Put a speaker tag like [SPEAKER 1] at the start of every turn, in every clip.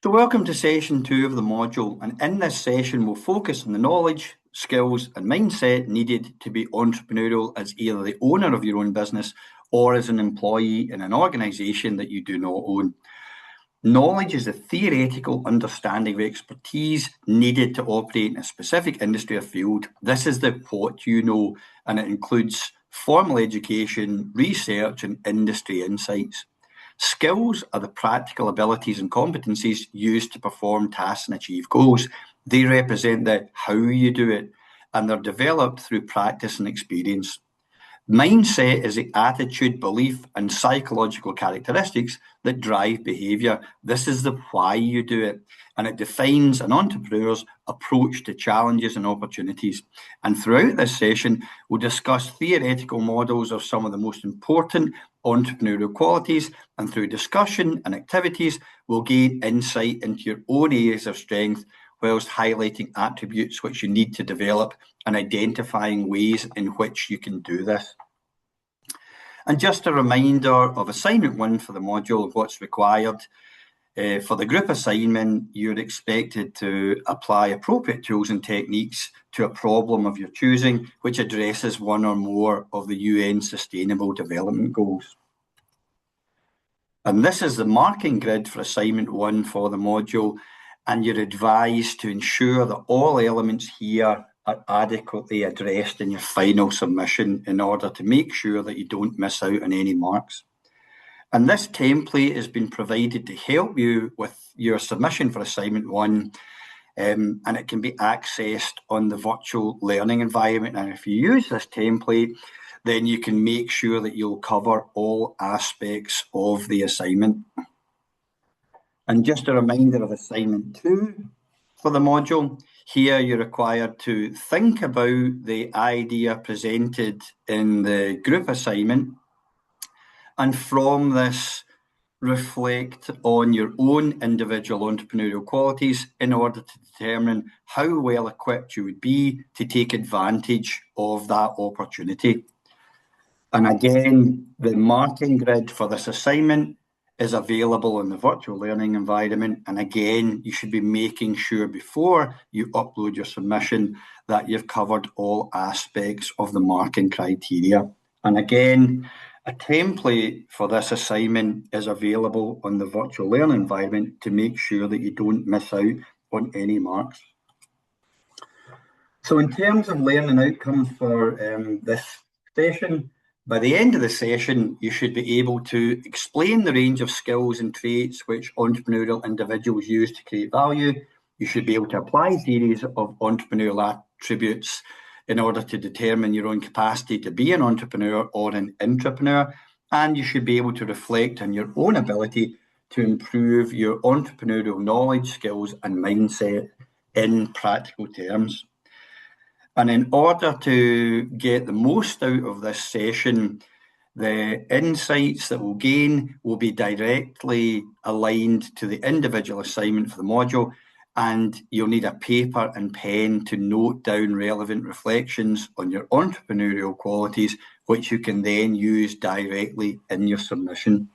[SPEAKER 1] So welcome to session 2 of the module, and in this session we'll focus on the knowledge, skills and mindset needed to be entrepreneurial as either the owner of your own business or as an employee in an organisation that you do not own. Knowledge is the theoretical understanding of expertise needed to operate in a specific industry or field. This is the what you know, and it includes formal education, research and industry insights. Skills are the practical abilities and competencies used to perform tasks and achieve goals. They represent the how you do it, and they're developed through practice and experience. Mindset is the attitude, belief, and psychological characteristics that drive behaviour. This is the why you do it, and it defines an entrepreneur's approach to challenges and opportunities. And throughout this session, we'll discuss theoretical models of some of the most important entrepreneurial qualities, and through discussion and activities, we'll gain insight into your own areas of strength, whilst highlighting attributes which you need to develop and identifying ways in which you can do this. And just a reminder of assignment 1 for the module of what's required. For the group assignment, you're expected to apply appropriate tools and techniques to a problem of your choosing, which addresses one or more of the UN Sustainable Development Goals. And this is the marking grid for assignment 1 for the module, and you're advised to ensure that all elements here are adequately addressed in your final submission in order to make sure that you don't miss out on any marks. And this template has been provided to help you with your submission for assignment 1, and it can be accessed on the virtual learning environment. And if you use this template, then you can make sure that you'll cover all aspects of the assignment. And just a reminder of assignment 2 for the module. Here you're required to think about the idea presented in the group assignment, and from this reflect on your own individual entrepreneurial qualities in order to determine how well equipped you would be to take advantage of that opportunity. And again, the marking grid for this assignment is available in the virtual learning environment. And again, you should be making sure before you upload your submission that you've covered all aspects of the marking criteria. And again, a template for this assignment is available on the virtual learning environment to make sure that you don't miss out on any marks. So in terms of learning outcomes for this session, by the end of the session, you should be able to explain the range of skills and traits which entrepreneurial individuals use to create value. You should be able to apply theories of entrepreneurial attributes in order to determine your own capacity to be an entrepreneur or an intrapreneur. And you should be able to reflect on your own ability to improve your entrepreneurial knowledge, skills, and mindset in practical terms. And in order to get the most out of this session, the insights that we'll gain will be directly aligned to the individual assignment for the module, and you'll need a paper and pen to note down relevant reflections on your entrepreneurial qualities, which you can then use directly in your submission.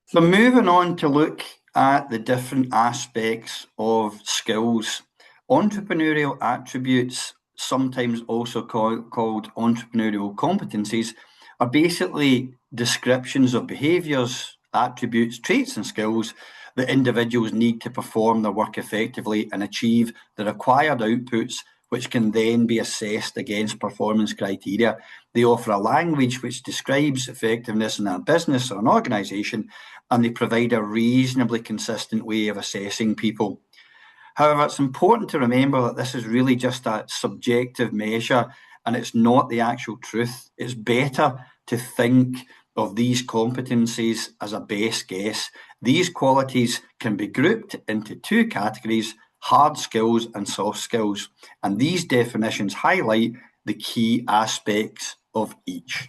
[SPEAKER 1] So moving on to look at the different aspects of skills. Entrepreneurial attributes, sometimes also called entrepreneurial competencies, are basically descriptions of behaviours, attributes, traits and skills that individuals need to perform their work effectively and achieve the required outputs, which can then be assessed against performance criteria. They offer a language which describes effectiveness in a business or an organisation, and they provide a reasonably consistent way of assessing people. However, it's important to remember that this is really just a subjective measure and it's not the actual truth. It's better to think of these competencies as a best guess. These qualities can be grouped into 2 categories: hard skills and soft skills. And these definitions highlight the key aspects of each.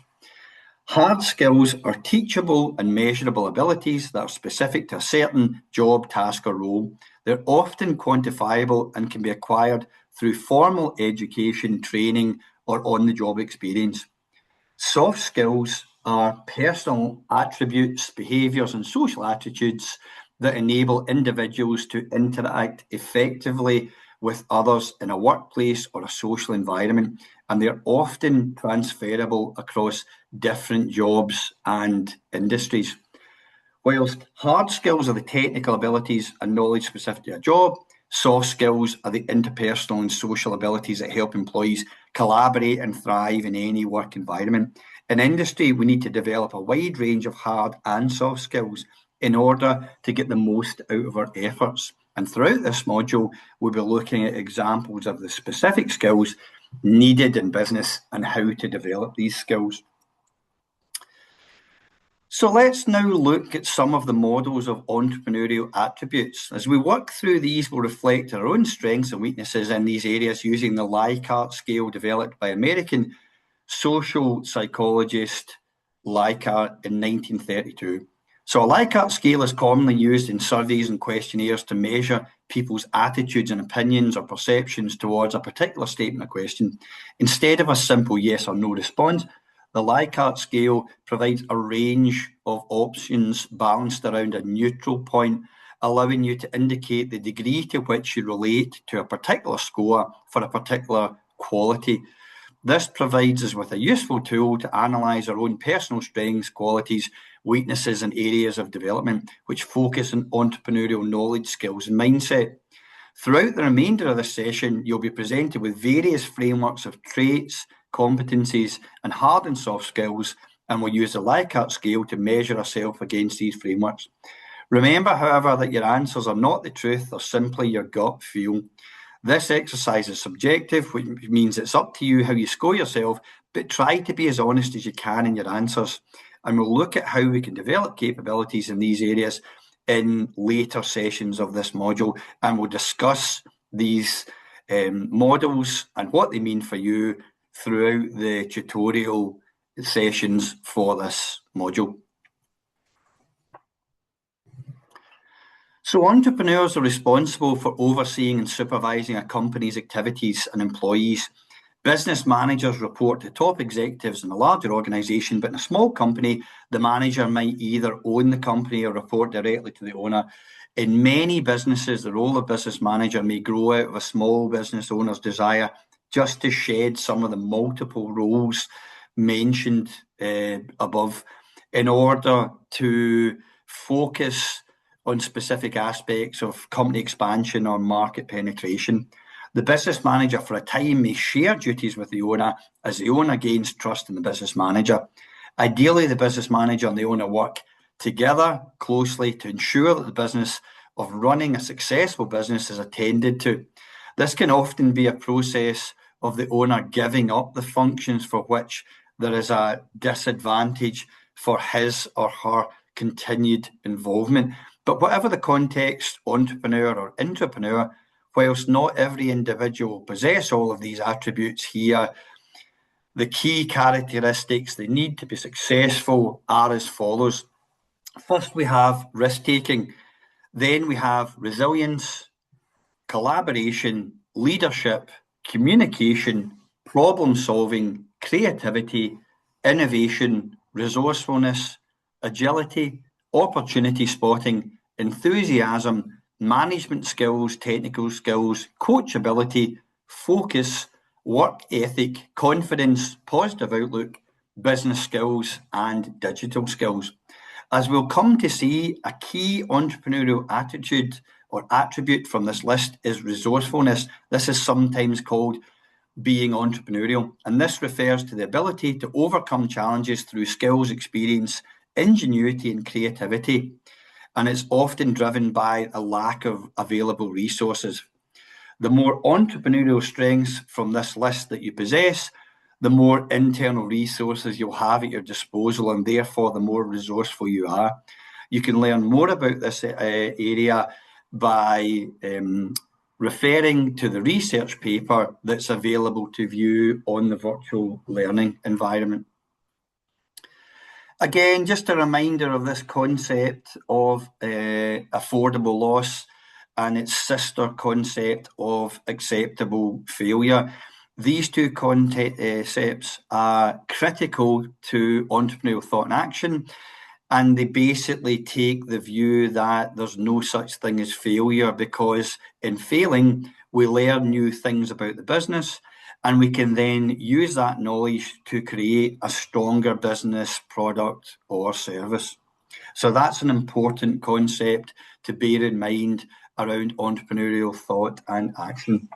[SPEAKER 1] Hard skills are teachable and measurable abilities that are specific to a certain job, task, or role. They're often quantifiable and can be acquired through formal education, training, or on-the-job experience. Soft skills are personal attributes, behaviours, and social attitudes that enable individuals to interact effectively with others in a workplace or a social environment, and they're often transferable across different jobs and industries. Whilst hard skills are the technical abilities and knowledge specific to a job, soft skills are the interpersonal and social abilities that help employees collaborate and thrive in any work environment. In industry, we need to develop a wide range of hard and soft skills in order to get the most out of our efforts. And throughout this module, we'll be looking at examples of the specific skills needed in business and how to develop these skills. So let's now look at some of the models of entrepreneurial attributes. As we work through these, we'll reflect our own strengths and weaknesses in these areas using the Likert scale developed by American social psychologist Likert in 1932. So a Likert scale is commonly used in surveys and questionnaires to measure people's attitudes and opinions or perceptions towards a particular statement or question. Instead of a simple yes or no response, the Likert scale provides a range of options balanced around a neutral point, allowing you to indicate the degree to which you relate to a particular score for a particular quality. This provides us with a useful tool to analyse our own personal strengths, qualities, weaknesses, and areas of development, which focus on entrepreneurial knowledge, skills, and mindset. Throughout the remainder of this session, you'll be presented with various frameworks of traits, competencies, and hard and soft skills, and we'll use the Likert scale to measure ourselves against these frameworks. Remember, however, that your answers are not the truth or simply your gut feel. This exercise is subjective, which means it's up to you how you score yourself, but try to be as honest as you can in your answers. And we'll look at how we can develop capabilities in these areas in later sessions of this module, and we'll discuss these models and what they mean for you throughout the tutorial sessions for this module. So entrepreneurs are responsible for overseeing and supervising a company's activities and employees. Business managers report to top executives in a larger organisation, but in a small company, the manager might either own the company or report directly to the owner. In many businesses, the role of business manager may grow out of a small business owner's desire just to shed some of the multiple roles mentioned above in order to focus on specific aspects of company expansion or market penetration. The business manager for a time may share duties with the owner as the owner gains trust in the business manager. Ideally, the business manager and the owner work together closely to ensure that the business of running a successful business is attended to. This can often be a process of the owner giving up the functions for which there is a disadvantage for his or her continued involvement. But whatever the context, entrepreneur or intrapreneur, whilst not every individual possess all of these attributes here, the key characteristics they need to be successful are as follows. First, we have risk-taking. Then we have resilience, collaboration, leadership, communication, problem-solving, creativity, innovation, resourcefulness, agility, opportunity spotting, enthusiasm, management skills, technical skills, coachability, focus, work ethic, confidence, positive outlook, business skills, and digital skills. As we'll come to see, a key entrepreneurial attitude or attribute from this list is resourcefulness. This is sometimes called being entrepreneurial, and this refers to the ability to overcome challenges through skills, experience, ingenuity, and creativity. And it's often driven by a lack of available resources. The more entrepreneurial strengths from this list that you possess, the more internal resources you'll have at your disposal, and therefore the more resourceful you are. You can learn more about this area by referring to the research paper that's available to view on the virtual learning environment. Again, just a reminder of this concept of affordable loss and its sister concept of acceptable failure. These two concepts are critical to entrepreneurial thought and action, and they basically take the view that there's no such thing as failure, because in failing, we learn new things about the business, and we can then use that knowledge to create a stronger business, product, or service. So that's an important concept to bear in mind around entrepreneurial thought and action.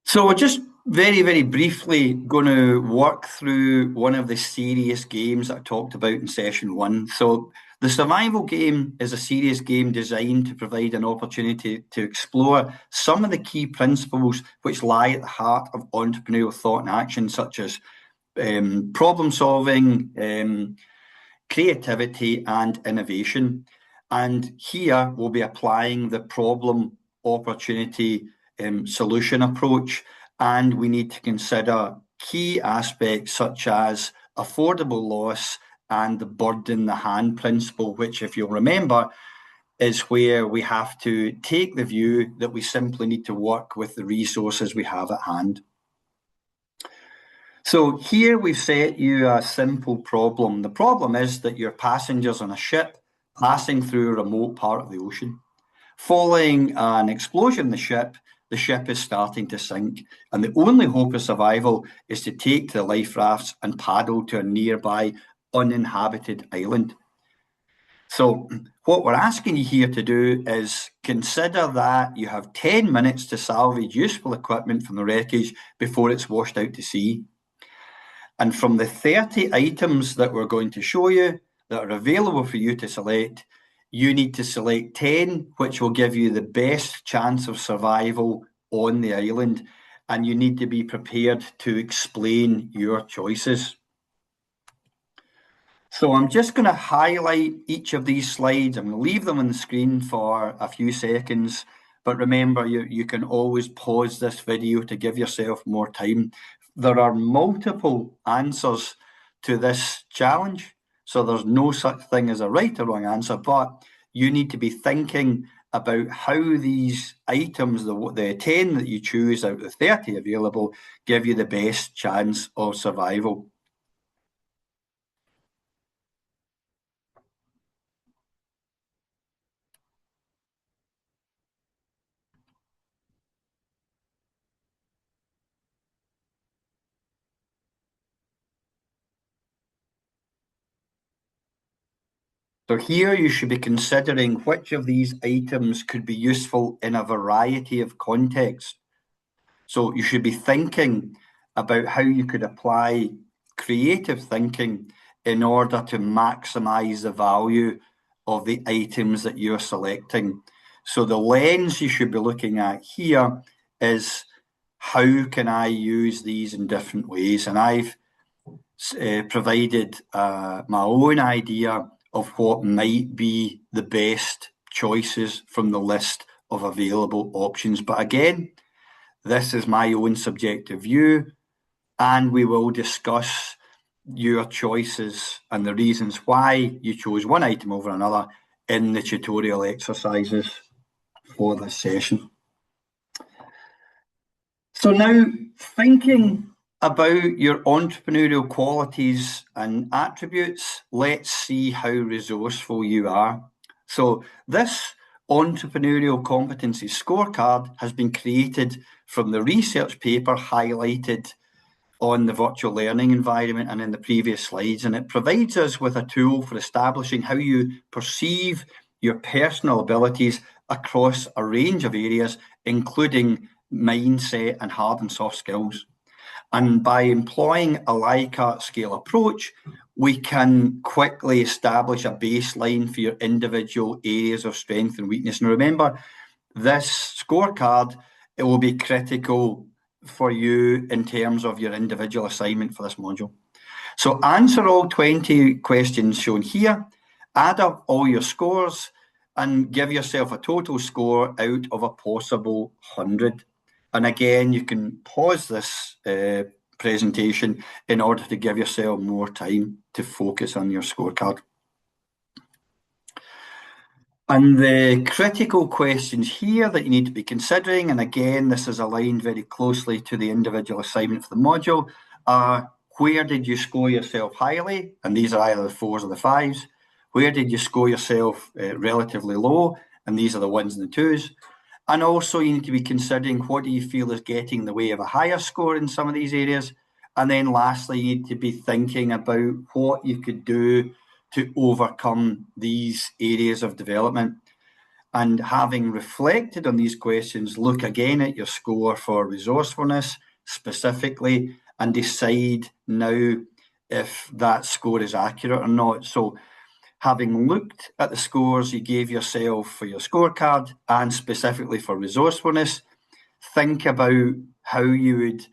[SPEAKER 1] So we're just very, very briefly going to work through one of the serious games that I talked about in session 1. So the survival game is a serious game designed to provide an opportunity to explore some of the key principles which lie at the heart of entrepreneurial thought and action, such as problem solving, creativity, and innovation. And here we'll be applying the problem, opportunity, solution approach, and we need to consider key aspects such as affordable loss and the bird in the hand principle, which, if you'll remember, is where we have to take the view that we simply need to work with the resources we have at hand. So here we've set you a simple problem. The problem is that you're passengers on a ship passing through a remote part of the ocean. Following an explosion in the ship is starting to sink, and the only hope of survival is to take to the life rafts and paddle to a nearby uninhabited island. So what we're asking you here to do is consider that you have 10 minutes to salvage useful equipment from the wreckage before it's washed out to sea. And from the 30 items that we're going to show you that are available for you to select, you need to select 10 which will give you the best chance of survival on the island, and you need to be prepared to explain your choices. So I'm just going to highlight each of these slides. I'm going to leave them on the screen for a few seconds, but remember, you can always pause this video to give yourself more time. There are multiple answers to this challenge, so there's no such thing as a right or wrong answer, but you need to be thinking about how these items, the 10 that you choose out of the 30 available, give you the best chance of survival. So here you should be considering which of these items could be useful in a variety of contexts. So you should be thinking about how you could apply creative thinking in order to maximize the value of the items that you're selecting. So the lens you should be looking at here is, how can I use these in different ways? And I've provided my own idea of what might be the best choices from the list of available options. But again, this is my own subjective view, and we will discuss your choices and the reasons why you chose one item over another in the tutorial exercises for this session. So now, thinking about your entrepreneurial qualities and attributes, let's see how resourceful you are. So this entrepreneurial competency scorecard has been created from the research paper highlighted on the virtual learning environment and in the previous slides, and it provides us with a tool for establishing how you perceive your personal abilities across a range of areas, including mindset and hard and soft skills. And by employing a Likert scale approach, we can quickly establish a baseline for your individual areas of strength and weakness. And remember, this scorecard, it will be critical for you in terms of your individual assignment for this module. So answer all 20 questions shown here, add up all your scores, and give yourself a total score out of a possible 100. And again, you can pause this presentation in order to give yourself more time to focus on your scorecard. And the critical questions here that you need to be considering, and again, this is aligned very closely to the individual assignment for the module, are Where did you score yourself highly? And these are either the 4s or the 5s. Where did you score yourself relatively low? And these are the 1s and the 2s. And also you need to be considering what do you feel is getting in the way of a higher score in some of these areas. And then lastly, you need to be thinking about what you could do to overcome these areas of development. And having reflected on these questions, look again at your score for resourcefulness specifically and decide now if that score is accurate or not. So having looked at the scores you gave yourself for your scorecard and specifically for resourcefulness, think about how you would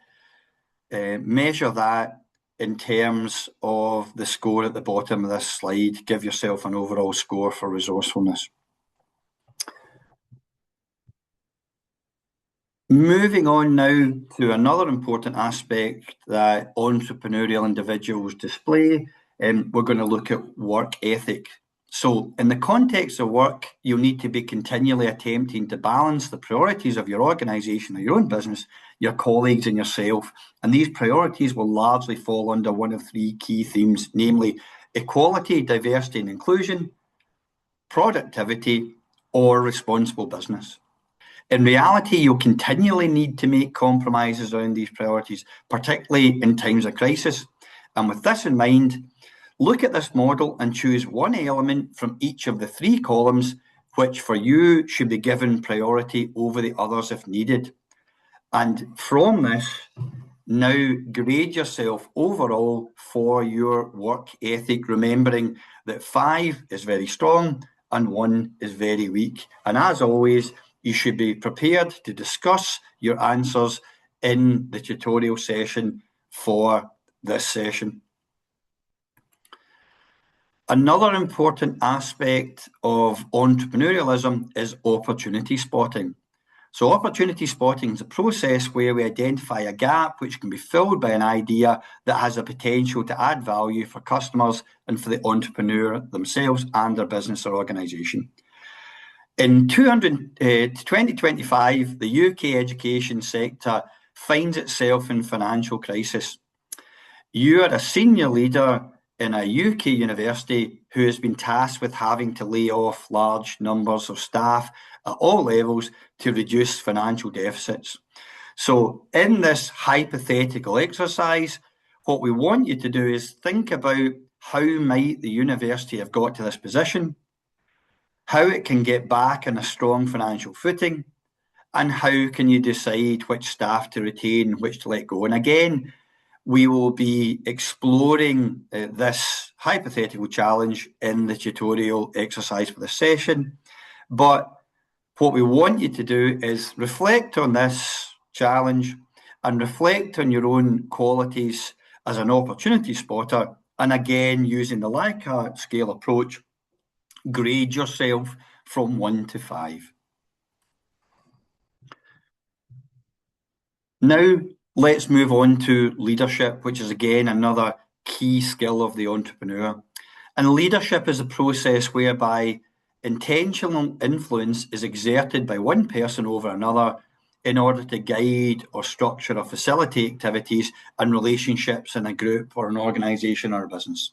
[SPEAKER 1] measure that in terms of the score at the bottom of this slide. Give yourself an overall score for resourcefulness. Moving on now to another important aspect that entrepreneurial individuals display, we're going to look at work ethic. So in the context of work, you'll need to be continually attempting to balance the priorities of your organisation or your own business, your colleagues and yourself. And these priorities will largely fall under one of 3 key themes, namely equality, diversity and inclusion, productivity, or responsible business. In reality, you'll continually need to make compromises around these priorities, particularly in times of crisis. And with this in mind, look at this model and choose one element from each of the 3 columns, which for you should be given priority over the others if needed. And from this, now grade yourself overall for your work ethic, remembering that 5 is very strong and 1 is very weak. And as always, you should be prepared to discuss your answers in the tutorial session for this session. Another important aspect of entrepreneurialism is opportunity spotting. So opportunity spotting is a process where we identify a gap which can be filled by an idea that has a potential to add value for customers and for the entrepreneur themselves and their business or organisation. In 2025, the UK education sector finds itself in financial crisis. You are a senior leader in a UK university who has been tasked with having to lay off large numbers of staff at all levels to reduce financial deficits. So in this hypothetical exercise, what we want you to do is think about how might the university have got to this position, how it can get back on a strong financial footing, and how can you decide which staff to retain and which to let go. And again, we will be exploring this hypothetical challenge in the tutorial exercise for the session. But what we want you to do is reflect on this challenge and reflect on your own qualities as an opportunity spotter. And again, using the Likert scale approach, grade yourself from 1 to 5. Now, let's move on to leadership, which is again another key skill of the entrepreneur. And leadership is a process whereby intentional influence is exerted by one person over another in order to guide or structure or facilitate activities and relationships in a group or an organisation or a business.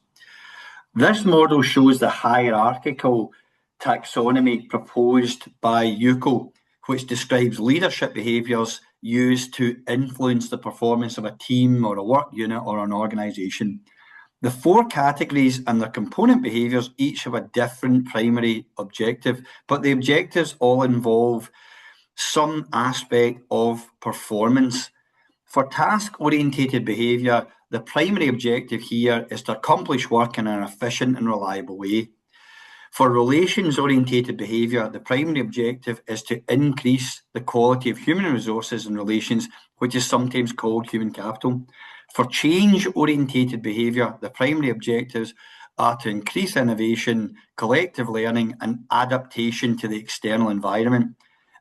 [SPEAKER 1] This model shows the hierarchical taxonomy proposed by Yuko, which describes leadership behaviours used to influence the performance of a team or a work unit or an organisation. The 4 categories and their component behaviours each have a different primary objective, but the objectives all involve some aspect of performance. For task-orientated behaviour, the primary objective here is to accomplish work in an efficient and reliable way. For relations-orientated behaviour, the primary objective is to increase the quality of human resources and relations, which is sometimes called human capital. For change-orientated behaviour, the primary objectives are to increase innovation, collective learning, and adaptation to the external environment.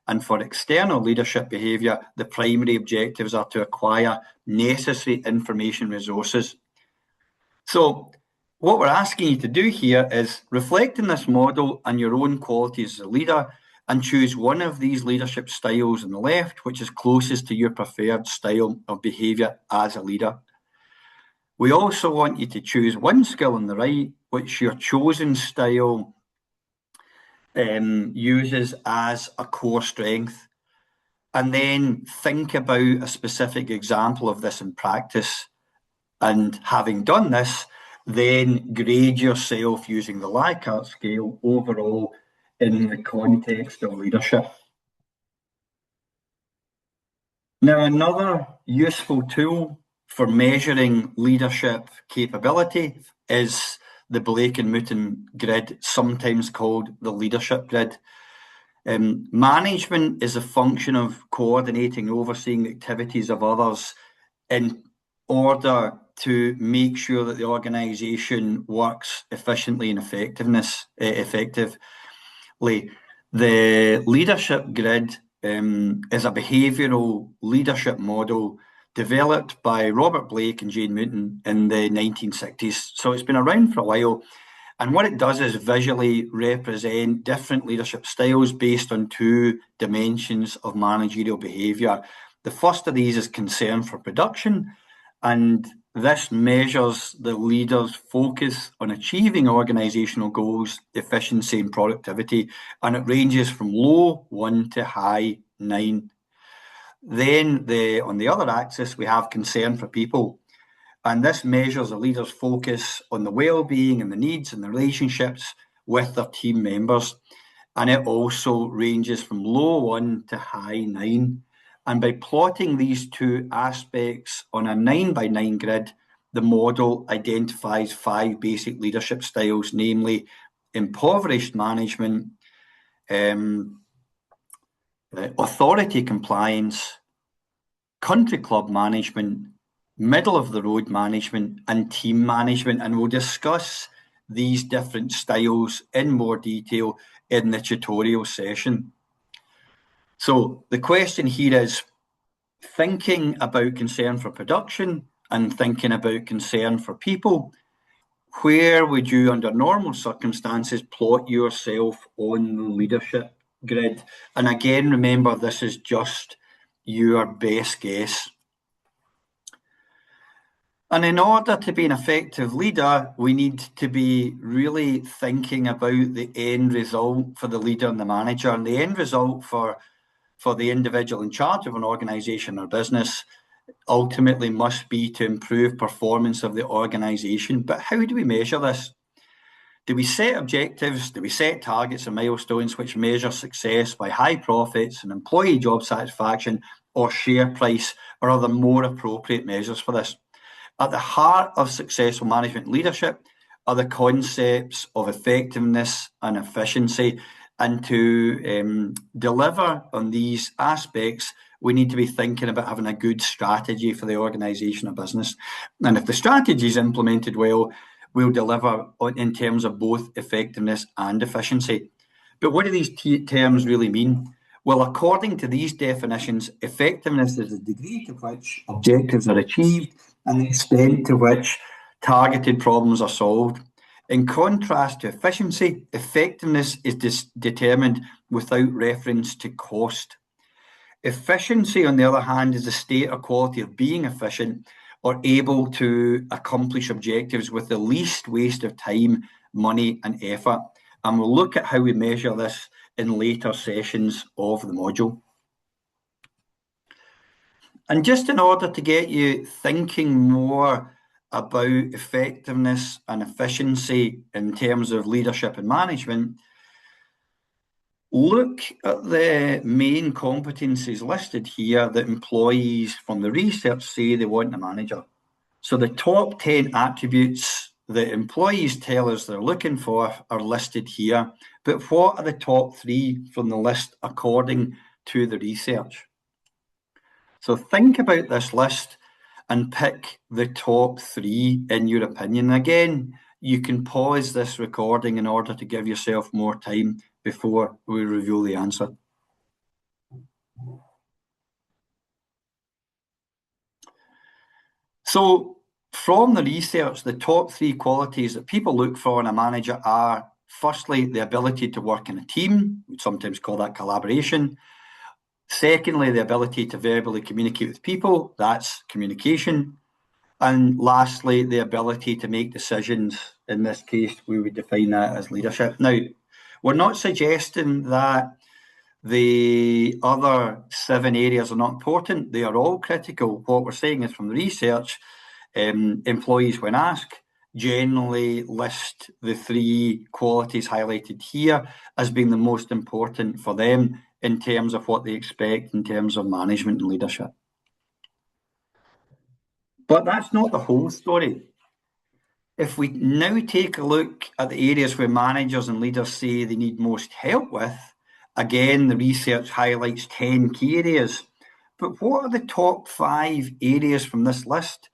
[SPEAKER 1] And for external leadership behaviour, the primary objectives are to acquire necessary information resources. So, what we're asking you to do here is reflect in this model on your own qualities as a leader and choose one of these leadership styles on the left, which is closest to your preferred style of behaviour as a leader. We also want you to choose one skill on the right, which your chosen style uses as a core strength. And then think about a specific example of this in practice. And having done this, then grade yourself using the Likert scale overall in the context of leadership. Now, another useful tool for measuring leadership capability is the Blake and Mouton grid, sometimes called the leadership grid. Management is a function of coordinating and overseeing the activities of others in order to make sure that the organisation works efficiently and effectively. The leadership grid is a behavioural leadership model developed by Robert Blake and Jane Mouton in the 1960s. So it's been around for a while. And what it does is visually represent different leadership styles based on two dimensions of managerial behaviour. The first of these is concern for production, and this measures the leader's focus on achieving organisational goals, efficiency and productivity, and it ranges from low 1 to high 9. Then on the other axis, we have concern for people. And this measures a leader's focus on the well-being and the needs and the relationships with their team members. And it also ranges from low 1 to high 9. And by plotting these two aspects on a 9x9 grid, the model identifies 5 basic leadership styles, namely impoverished management, authority compliance, country club management, middle of the road management, and team management. And we'll discuss these different styles in more detail in the tutorial session. So the question here is, thinking about concern for production and thinking about concern for people, where would you, under normal circumstances, plot yourself on the leadership grid? And again, remember, this is just your best guess. And in order to be an effective leader, we need to be really thinking about the end result for the leader and the manager. And the end result for the individual in charge of an organisation or business ultimately must be to improve performance of the organisation. But how do we measure this? Do we set objectives? Do we set targets and milestones which measure success by high profits and employee job satisfaction or share price, or are there more appropriate measures for this? At the heart of successful management leadership are the concepts of effectiveness and efficiency. And to deliver on these aspects, we need to be thinking about having a good strategy for the organisation or business. And if the strategy is implemented well, we'll deliver in terms of both effectiveness and efficiency. But what do these terms really mean? Well, according to these definitions, effectiveness is the degree to which objectives are achieved and the extent to which targeted problems are solved. In contrast to efficiency, effectiveness is determined without reference to cost. Efficiency, on the other hand, is the state or quality of being efficient or able to accomplish objectives with the least waste of time, money, and effort. And we'll look at how we measure this in later sessions of the module. And just in order to get you thinking more about effectiveness and efficiency in terms of leadership and management, look at the main competencies listed here that employees from the research say they want in a manager. So the top 10 attributes that employees tell us they're looking for are listed here. But what are the top 3 from the list according to the research? So think about this list and pick the top 3 in your opinion. Again, you can pause this recording in order to give yourself more time before we reveal the answer. So from the research, the top 3 qualities that people look for in a manager are, firstly, the ability to work in a team. We sometimes call that collaboration. Secondly, the ability to verbally communicate with people. That's communication. And lastly, the ability to make decisions. In this case, we would define that as leadership. Now, we're not suggesting that the other 7 areas are not important. They are all critical. What we're saying is from the research, employees, when asked, generally list the 3 qualities highlighted here as being the most important for them in terms of what they expect in terms of management and leadership. But that's not the whole story. If we now take a look at the areas where managers and leaders say they need most help with, again, the research highlights 10 key areas. But what are the top 5 areas from this list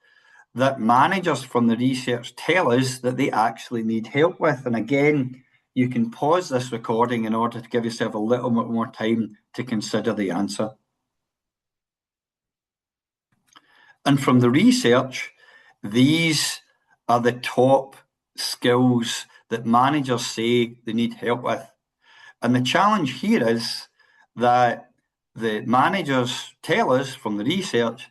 [SPEAKER 1] that managers from the research tell us that they actually need help with? And again, you can pause this recording in order to give yourself a little bit more time to consider the answer. And from the research, these are the top skills that managers say they need help with. And the challenge here is that the managers tell us from the research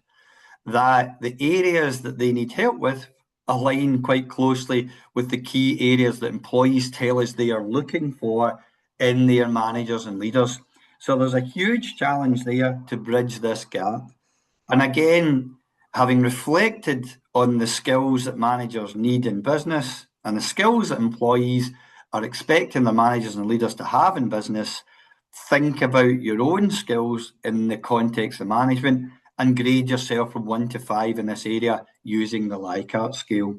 [SPEAKER 1] that the areas that they need help with align quite closely with the key areas that employees tell us they are looking for in their managers and leaders. So there's a huge challenge there to bridge this gap. And again, having reflected on the skills that managers need in business and the skills that employees are expecting their managers and leaders to have in business, think about your own skills in the context of management and grade yourself from 1 to 5 in this area using the Likert scale.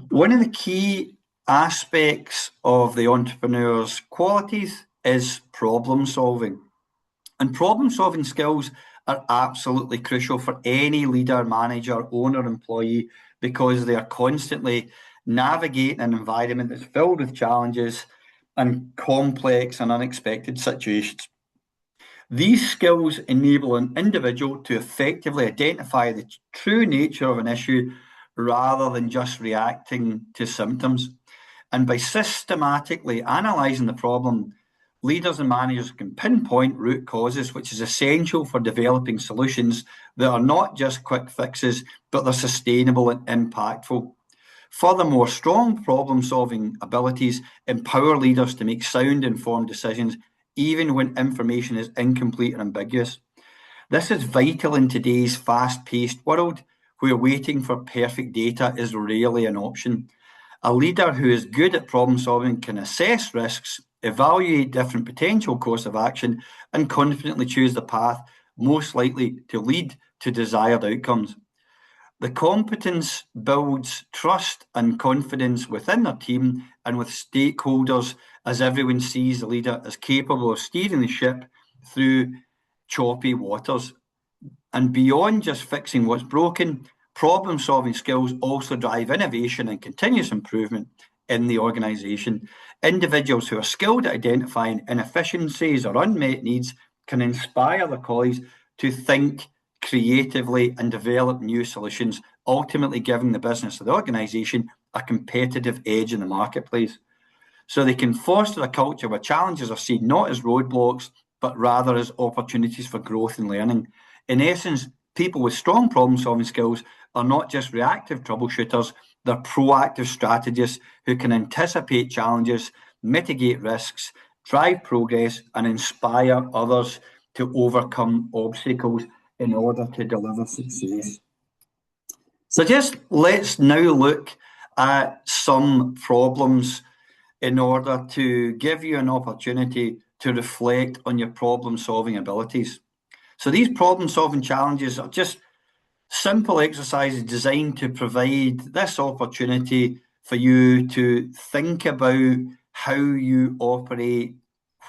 [SPEAKER 1] One of the key aspects of the entrepreneur's qualities is problem solving. And problem solving skills are absolutely crucial for any leader, manager, owner, employee, because they are constantly navigating an environment that's filled with challenges and complex and unexpected situations. These skills enable an individual to effectively identify the true nature of an issue rather than just reacting to symptoms. And by systematically analysing the problem, leaders and managers can pinpoint root causes, which is essential for developing solutions that are not just quick fixes, but they're sustainable and impactful. Furthermore, strong problem-solving abilities empower leaders to make sound, informed decisions, even when information is incomplete and ambiguous. This is vital in today's fast-paced world, where waiting for perfect data is rarely an option. A leader who is good at problem-solving can assess risks, evaluate different potential courses of action, and confidently choose the path most likely to lead to desired outcomes. The competence builds trust and confidence within their team and with stakeholders, as everyone sees the leader as capable of steering the ship through choppy waters. And beyond just fixing what's broken, problem-solving skills also drive innovation and continuous improvement in the organisation. Individuals who are skilled at identifying inefficiencies or unmet needs can inspire their colleagues to think creatively and develop new solutions, ultimately giving the business or the organisation a competitive edge in the marketplace. So they can foster a culture where challenges are seen not as roadblocks, but rather as opportunities for growth and learning. In essence, people with strong problem-solving skills are not just reactive troubleshooters, they're proactive strategists who can anticipate challenges, mitigate risks, drive progress, and inspire others to overcome obstacles in order to deliver success. So let's now look at some problems in order to give you an opportunity to reflect on your problem-solving abilities. So these problem-solving challenges are just simple exercises designed to provide this opportunity for you to think about how you operate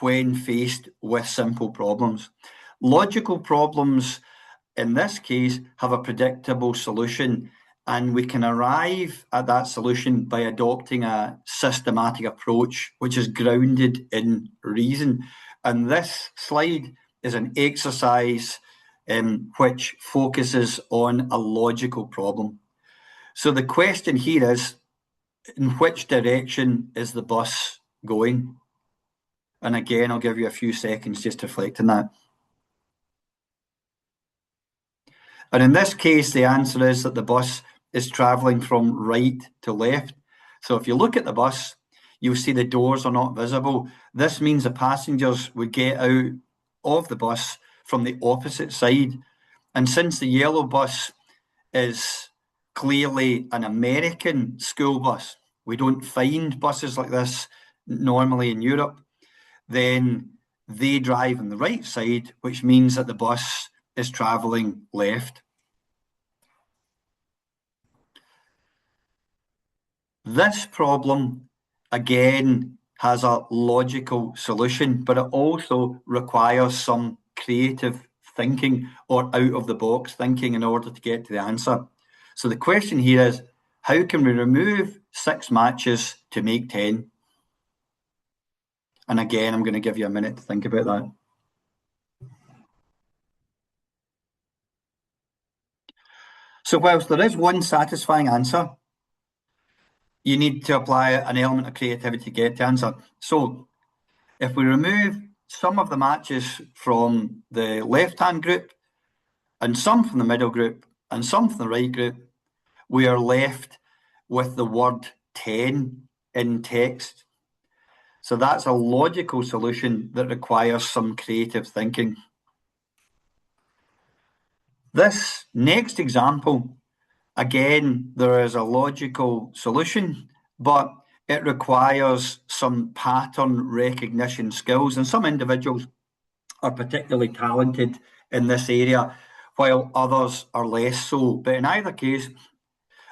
[SPEAKER 1] when faced with simple problems. Logical problems, in this case, have a predictable solution, and we can arrive at that solution by adopting a systematic approach which is grounded in reason. And this slide is an exercise which focuses on a logical problem. So the question here is, in which direction is the bus going? And again, I'll give you a few seconds just to reflect on that. And in this case, the answer is that the bus is travelling from right to left. So if you look at the bus, you'll see the doors are not visible. This means the passengers would get out of the bus from the opposite side. And since the yellow bus is clearly an American school bus, we don't find buses like this normally in Europe, then they drive on the right side, which means that the bus is travelling left. This problem, again, has a logical solution, but it also requires some creative thinking or out of the box thinking in order to get to the answer. So the question here is, how can we remove 6 matches to make 10? And again, I'm going to give you a minute to think about that. So whilst there is one satisfying answer, you need to apply an element of creativity to get the answer. So if we remove some of the matches from the left-hand group and some from the middle group and some from the right group, we are left with the word 10 in text. So that's a logical solution that requires some creative thinking. This next example, again, there is a logical solution, but it requires some pattern recognition skills, and some individuals are particularly talented in this area, while others are less so. But in either case,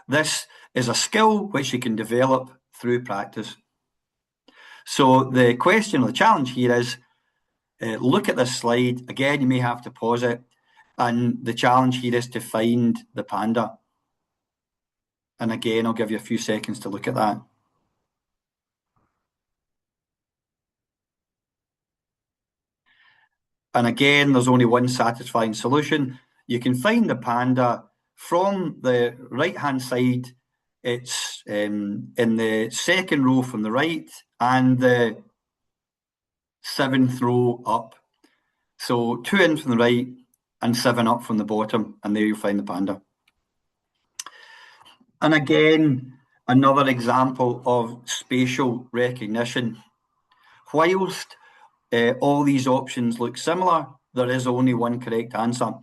[SPEAKER 1] this is a skill which you can develop through practice. So the question or the challenge here is, look at this slide. Again, you may have to pause it. And the challenge here is to find the panda. And again, I'll give you a few seconds to look at that. And again, there's only one satisfying solution. You can find the panda from the right-hand side. It's in the second row from the right and the 7th row up. So 2 in from the right and 7 up from the bottom, and there you'll find the panda. And again, another example of spatial recognition. Whilst all these options look similar, there is only one correct answer.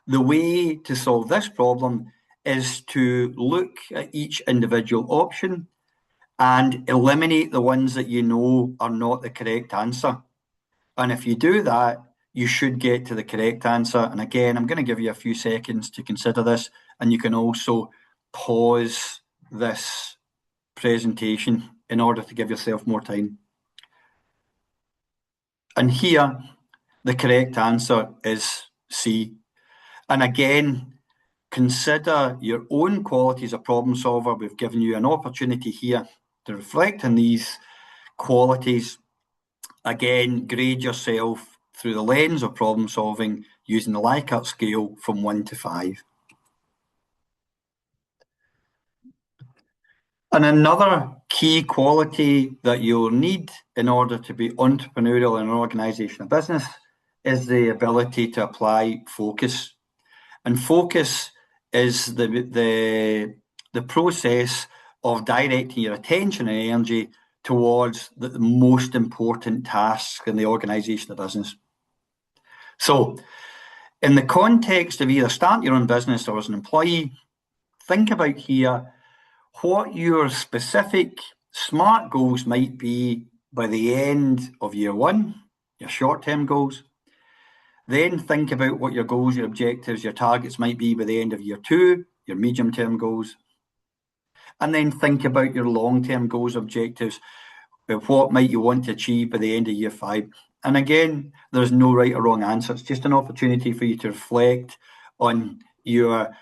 [SPEAKER 1] The way to solve this problem is to look at each individual option and eliminate the ones that you know are not the correct answer. And if you do that, you should get to the correct answer. And again, I'm going to give you a few seconds to consider this, and you can also pause this presentation in order to give yourself more time. And here, the correct answer is C. And again, consider your own quality as a problem solver. We've given you an opportunity here to reflect on these qualities. Again, grade yourself through the lens of problem solving using the Likert scale from 1 to 5. And another key quality that you'll need in order to be entrepreneurial in an organisation or business is the ability to apply focus. And focus is the process of directing your attention and energy towards the most important tasks in the organisation or business. So, in the context of either starting your own business or as an employee, think about here what your specific SMART goals might be by the end of year 1, your short-term goals. Then think about what your goals, your objectives, your targets might be by the end of year 2, your medium-term goals. And then think about your long-term goals, objectives. What might you want to achieve by the end of year 5? And again, there's no right or wrong answer. It's just an opportunity for you to reflect on your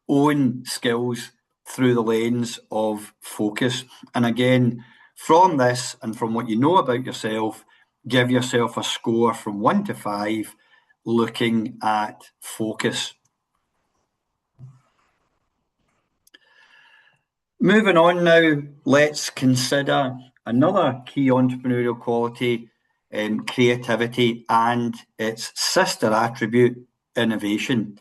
[SPEAKER 1] own skills through the lens of focus. And again, from this and from what you know about yourself, give yourself a score from 1 to 5 looking at focus. Moving on now, let's consider another key entrepreneurial quality, creativity, and its sister attribute, innovation.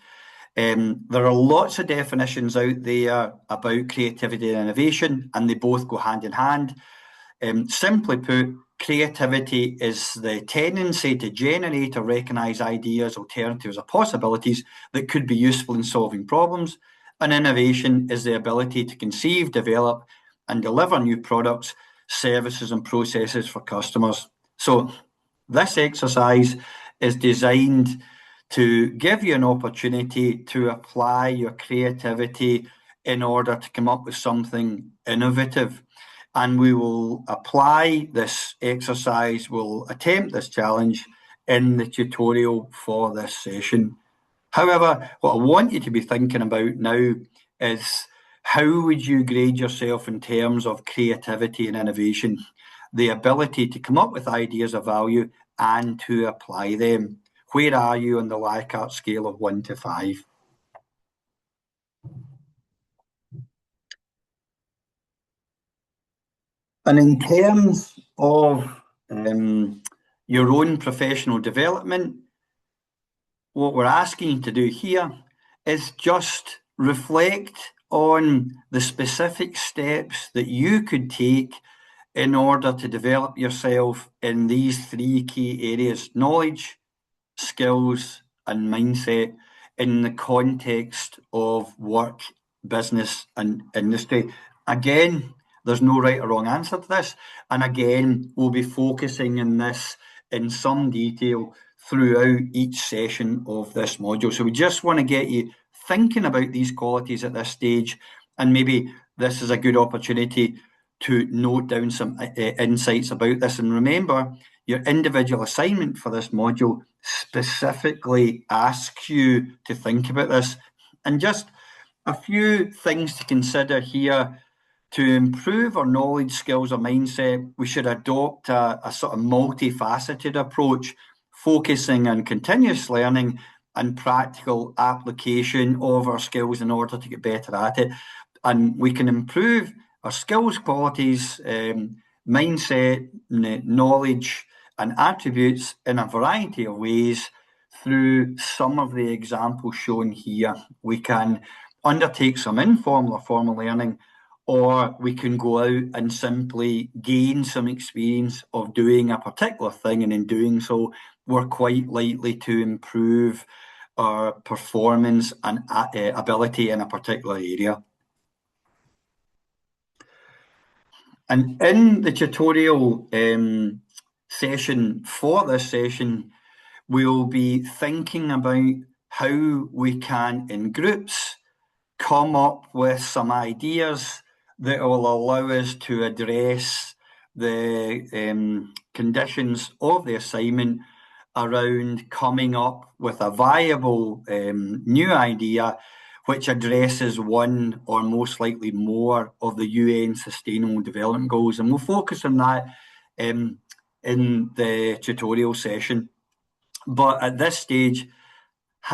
[SPEAKER 1] There are lots of definitions out there about creativity and innovation, and they both go hand in hand. Simply put, creativity is the tendency to generate or recognise ideas, alternatives, or possibilities that could be useful in solving problems. And innovation is the ability to conceive, develop, and deliver new products, services, and processes for customers. So this exercise is designed to give you an opportunity to apply your creativity in order to come up with something innovative. And we will apply this exercise, we'll attempt this challenge in the tutorial for this session. However, what I want you to be thinking about now is how would you grade yourself in terms of creativity and innovation, the ability to come up with ideas of value and to apply them. Where are you on the Likert scale of 1 to 5? And in terms of your own professional development, what we're asking you to do here is just reflect on the specific steps that you could take in order to develop yourself in these 3 key areas: knowledge, skills, and mindset in the context of work, business, and industry. Again, there's no right or wrong answer to this. And again, we'll be focusing on this in some detail throughout each session of this module. So we just want to get you thinking about these qualities at this stage, and maybe this is a good opportunity to note down some insights about this. And remember, your individual assignment for this module specifically asks you to think about this. And just a few things to consider here. To improve our knowledge, skills, or mindset, we should adopt a sort of multifaceted approach, focusing on continuous learning and practical application of our skills in order to get better at it. And we can improve our skills, qualities, mindset, knowledge, and attributes in a variety of ways through some of the examples shown here. We can undertake some informal or formal learning, or we can go out and simply gain some experience of doing a particular thing, and in doing so, we're quite likely to improve our performance and ability in a particular area. And in the tutorial session for this session, we'll be thinking about how we can, in groups, come up with some ideas that will allow us to address the conditions of the assignment around coming up with a viable new idea which addresses one or most likely more of the UN Sustainable Development Goals. And we'll focus on that in the tutorial session. But at this stage,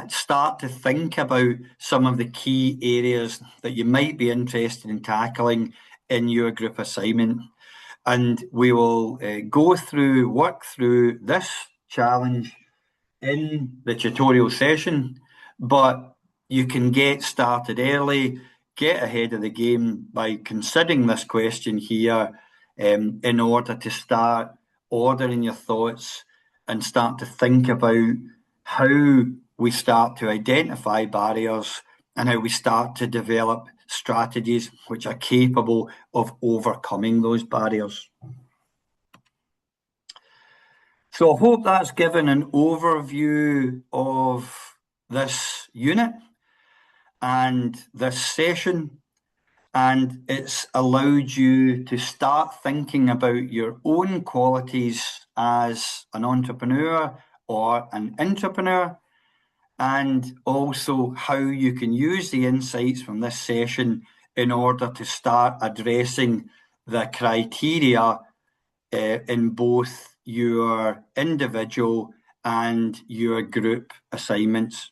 [SPEAKER 1] start to think about some of the key areas that you might be interested in tackling in your group assignment. And we will work through this challenge in the tutorial session, but you can get started early, get ahead of the game by considering this question here in order to start ordering your thoughts and start to think about how we start to identify barriers and how we start to develop strategies which are capable of overcoming those barriers. So I hope that's given an overview of this unit and this session, and it's allowed you to start thinking about your own qualities as an entrepreneur or an entrepreneur, and also how you can use the insights from this session in order to start addressing the criteria in both your individual and your group assignments.